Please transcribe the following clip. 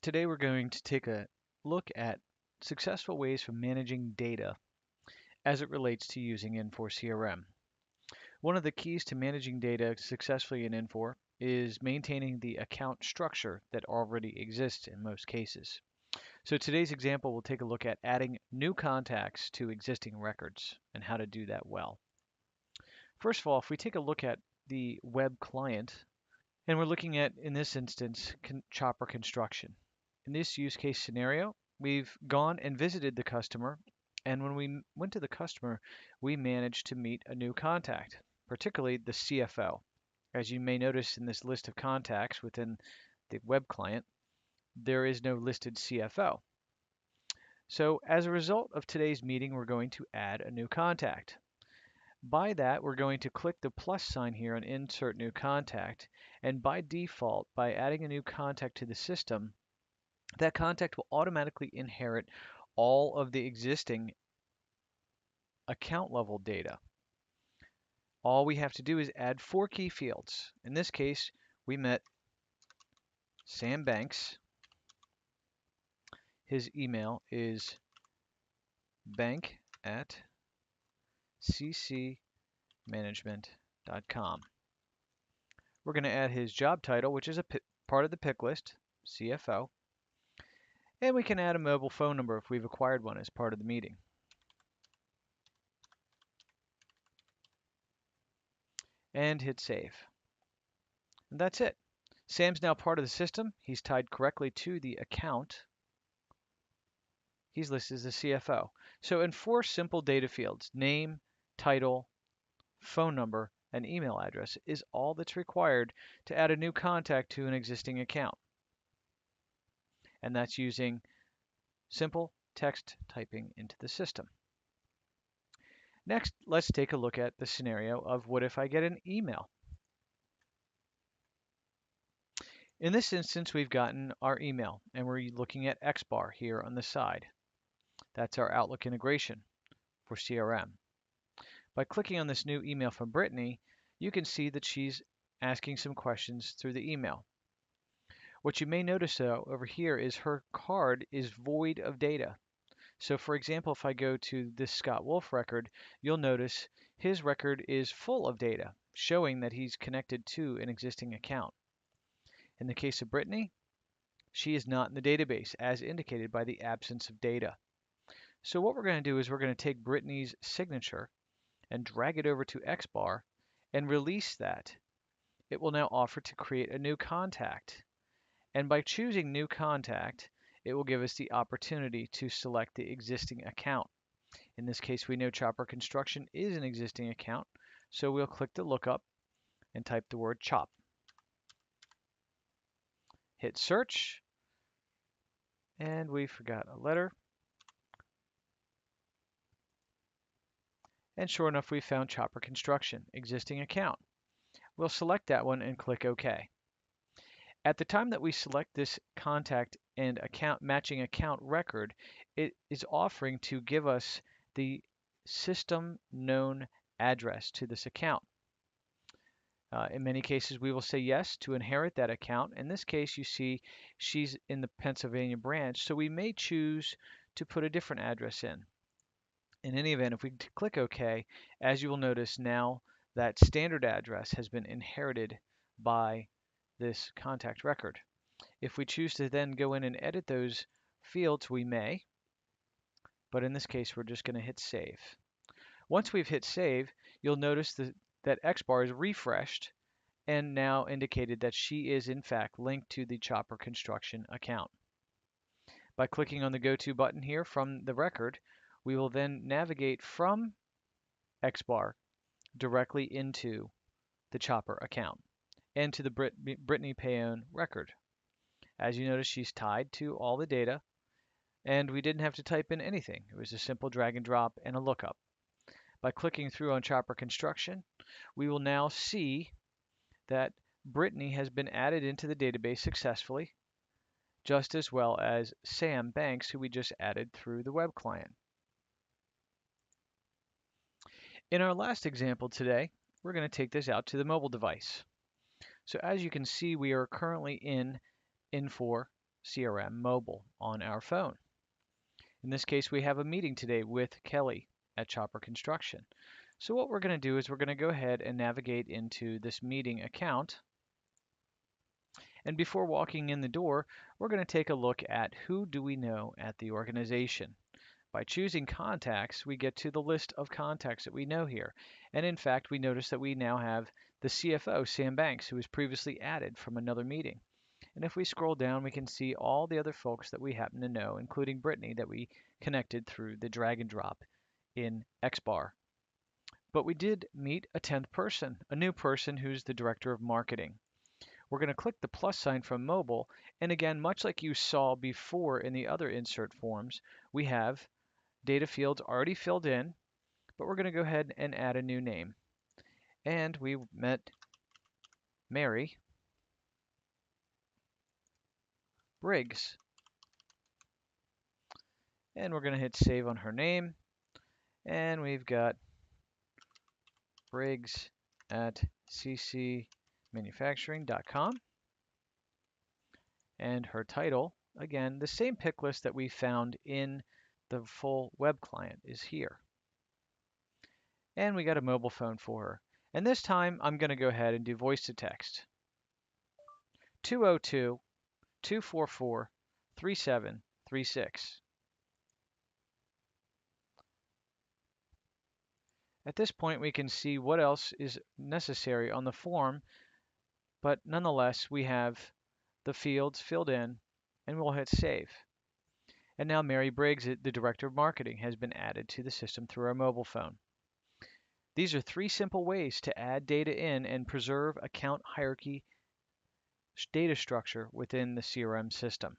Today we're going to take a look at successful ways for managing data as it relates to using Infor CRM. One of the keys to managing data successfully in Infor is maintaining the account structure that already exists in most cases. So today's example will take a look at adding new contacts to existing records and how to do that well. First of all, if we take a look at the web client, and we're looking at, in this instance, chopper construction. In this use case scenario, we've gone and visited the customer, and when we went to the customer, we managed to meet a new contact, particularly the CFO. As you may notice in this list of contacts within the web client, there is no listed CFO. So as a result of today's meeting, we're going to add a new contact. By that, we're going to click the plus sign here on Insert New Contact, and by default, by adding a new contact to the system, that contact will automatically inherit all of the existing account level data. All we have to do is add 4 key fields. In this case, we met Sam Banks. His email is bank@ccmanagement.com. We're going to add his job title, which is a part of the pick list, CFO. And we can add a mobile phone number if we've acquired one as part of the meeting. And hit save. And that's it. Sam's now part of the system. He's tied correctly to the account. He's listed as the CFO. So in 4 simple data fields, name, title, phone number, and email address is all that's required to add a new contact to an existing account. And that's using simple text typing into the system. Next, let's take a look at the scenario of what if I get an email. In this instance, we've gotten our email, and we're looking at XBAR here on the side. That's our Outlook integration for CRM. By clicking on this new email from Brittany, you can see that she's asking some questions through the email. What you may notice though over here is her card is void of data. So for example, if I go to this Scott Wolf record, you'll notice his record is full of data, showing that he's connected to an existing account. In the case of Brittany, she is not in the database as indicated by the absence of data. So what we're going to do is we're going to take Brittany's signature and drag it over to XBAR and release that. It will now offer to create a new contact. And by choosing new contact, it will give us the opportunity to select the existing account. In this case, we know Chopper Construction is an existing account, so we'll click the lookup and type the word CHOP. Hit search, and we forgot a letter. And sure enough, we found Chopper Construction, existing account. We'll select that one and click OK. At the time that we select this contact and account matching account record, it is offering to give us the system known address to this account. In many cases, we will say yes to inherit that account. In this case, you see she's in the Pennsylvania branch, so we may choose to put a different address in. In any event, if we click OK, as you will notice now, that standard address has been inherited by this contact record. If we choose to then go in and edit those fields, we may, but in this case, we're just going to hit save. Once we've hit save, you'll notice that XBAR is refreshed and now indicated that she is in fact linked to the Chopper Construction account. By clicking on the Go To button here from the record, we will then navigate from XBAR directly into the Chopper account and to the Brittany Payon record. As you notice, she's tied to all the data, and we didn't have to type in anything. It was a simple drag and drop and a lookup. By clicking through on Chopper Construction, we will now see that Brittany has been added into the database successfully, just as well as Sam Banks, who we just added through the web client. In our last example today, we're going to take this out to the mobile device. So as you can see, we are currently in Infor CRM mobile on our phone. In this case, we have a meeting today with Kelly at Chopper Construction. So what we're going to do is we're going to go ahead and navigate into this meeting account. And before walking in the door, we're going to take a look at who do we know at the organization. By choosing contacts, we get to the list of contacts that we know here. And in fact, we notice that we now have the CFO, Sam Banks, who was previously added from another meeting. And if we scroll down, we can see all the other folks that we happen to know, including Brittany, that we connected through the drag and drop in XBAR. But we did meet a 10th person, a new person who's the director of marketing. We're going to click the plus sign from mobile, and again, much like you saw before in the other insert forms, we have data fields already filled in, but we're going to go ahead and add a new name. And we met Mary Briggs. And we're going to hit save on her name. And we've got Briggs at ccmanufacturing.com. And her title, again, the same pick list that we found in the full web client is here. And we got a mobile phone for her. And this time I'm going to go ahead and do voice to text. 202 244 3736. At this point, we can see what else is necessary on the form, but nonetheless, we have the fields filled in, and we'll hit save. And now Mary Briggs, the Director of Marketing, has been added to the system through our mobile phone. These are 3 simple ways to add data in and preserve account hierarchy data structure within the CRM system.